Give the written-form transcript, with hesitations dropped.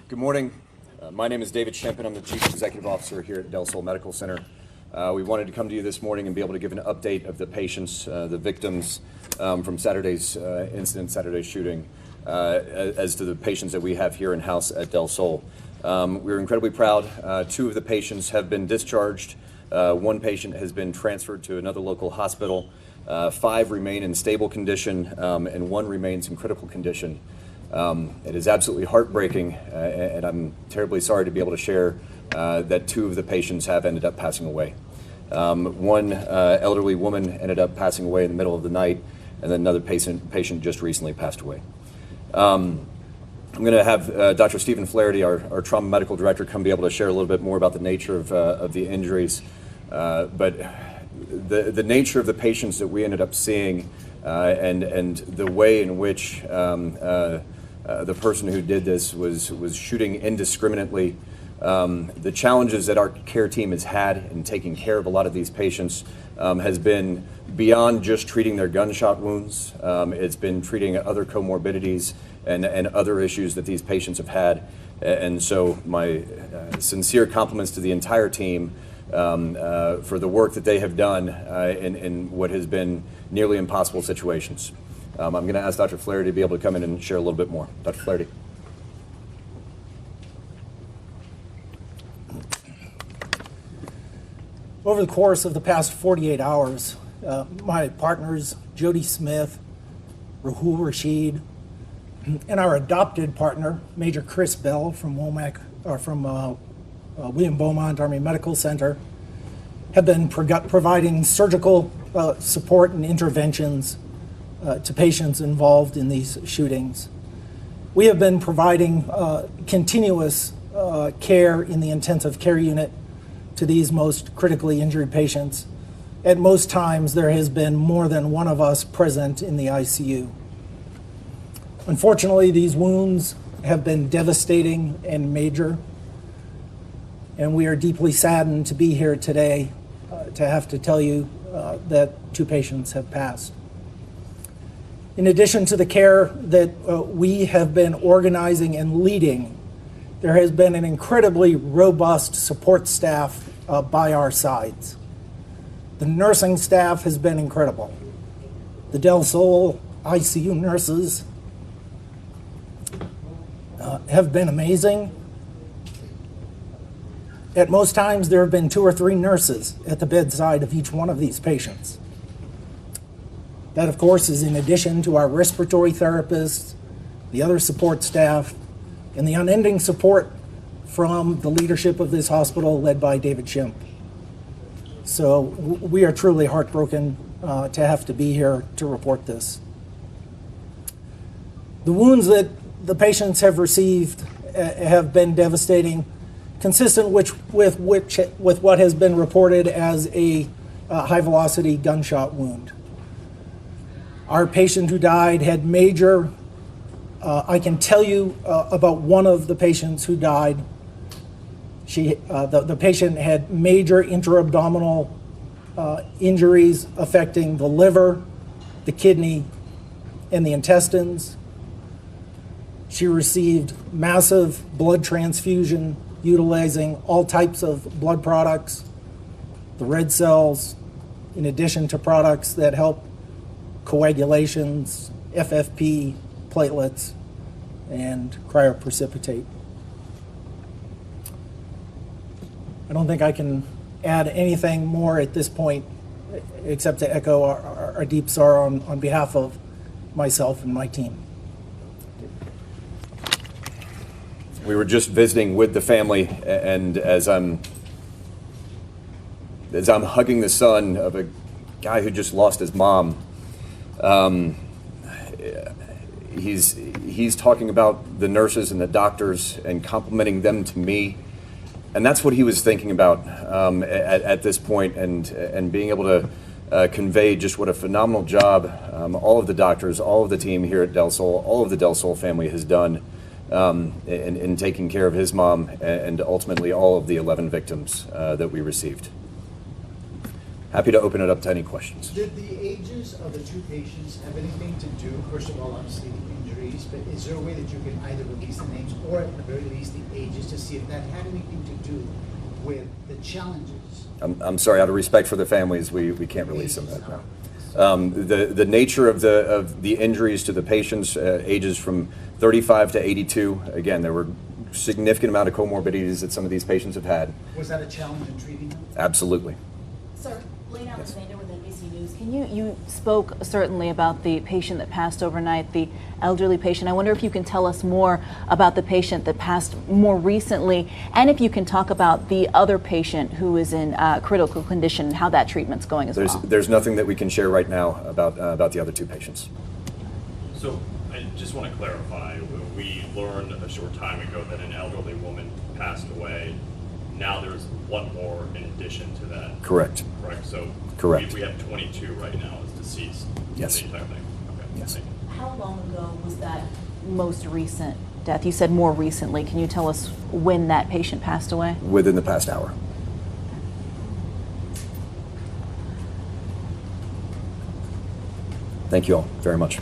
Good morning. My name is David Shempen. I'm the Chief Executive Officer here at Del Sol Medical Center. We wanted to come to you this morning and be able to give an update of the patients, the victims from Saturday's incident, Saturday's shooting, as to the patients that we have here in-house at Del Sol. We're incredibly proud. 2 of the patients have been discharged. 1 patient has been transferred to another local hospital. 5 remain in stable condition, and 1 remains in critical condition. It is absolutely heartbreaking, and I'm terribly sorry to be able to share that 2 of the patients have ended up passing away. 1 elderly woman ended up passing away in the middle of the night, and then another patient just recently passed away. I'm going to have Dr. Stephen Flaherty, our trauma medical director, come be able to share a little bit more about the nature of the injuries. But the nature of the patients that we ended up seeing and the way in which the person who did this was shooting indiscriminately. The challenges that our care team has had in taking care of a lot of these patients has been beyond just treating their gunshot wounds. It's been treating other comorbidities and other issues that these patients have had. And so my sincere compliments to the entire team for the work that they have done in what has been nearly impossible situations. I'm going to ask Dr. Flaherty to be able to come in and share a little bit more. Dr. Flaherty. Over the course of the past 48 hours, my partners, Jody Smith, Rahul Rashid, and our adopted partner, Major Chris Bell from William Beaumont Army Medical Center, have been providing surgical support and interventions to patients involved in these shootings. We have been providing continuous care in the intensive care unit to these most critically injured patients. At most times, there has been more than one of us present in the ICU. Unfortunately, these wounds have been devastating and major, and we are deeply saddened to be here today to have to tell you that 2 patients have passed. In addition to the care that we have been organizing and leading, there has been an incredibly robust support staff by our sides. The nursing staff has been incredible. The Del Sol ICU nurses have been amazing. At most times, there have been 2 or 3 nurses at the bedside of each one of these patients. That, of course, is in addition to our respiratory therapists, the other support staff, and the unending support from the leadership of this hospital led by David Shemp. So we are truly heartbroken to have to be here to report this. The wounds that the patients have received have been devastating, consistent with what has been reported as a high-velocity gunshot wound. Our patient who died had major, I can tell you about one of the patients who died. The patient had major intra-abdominal injuries affecting the liver, the kidney, and the intestines. She received massive blood transfusion utilizing all types of blood products, the red cells, in addition to products that help coagulations, FFP, platelets, and cryoprecipitate. I don't think I can add anything more at this point except to echo our deep sorrow on behalf of myself and my team. We were just visiting with the family, and as I'm hugging the son of a guy who just lost his mom, he's talking about the nurses and the doctors and complimenting them to me, and that's what he was thinking about at this point, and being able to convey just what a phenomenal job all of the doctors, all of the team here at Del Sol, all of the Del Sol family has done in taking care of his mom and ultimately all of the 11 victims that we received. Happy to open it up to any questions. Did the ages of the 2 patients have anything to do, first of all, obviously the injuries, but is there a way that you can either release the names or at the very least the ages, to see if that had anything to do with the challenges? I'm sorry, out of respect for the families, we can't release them right now. The nature of the injuries to the patients, ages from 35 to 82, again, there were significant amount of comorbidities that some of these patients have had. Was that a challenge in treating them? Absolutely. Sir, Lane Alexander with NBC News. Can you spoke certainly about the patient that passed overnight, the elderly patient. I wonder if you can tell us more about the patient that passed more recently, and if you can talk about the other patient who is in critical condition and how that treatment's going as well. There's nothing that we can share right now about the other two patients. So I just want to clarify, we learned a short time ago that an elderly woman passed away. Now there's one more in addition to that. Correct. Correct. So correct. We have 22 right now as deceased. Yes. The entire thing. Okay. Yes. Thank you. How long ago was that most recent death? You said more recently. Can you tell us when that patient passed away? Within the past hour. Thank you all very much.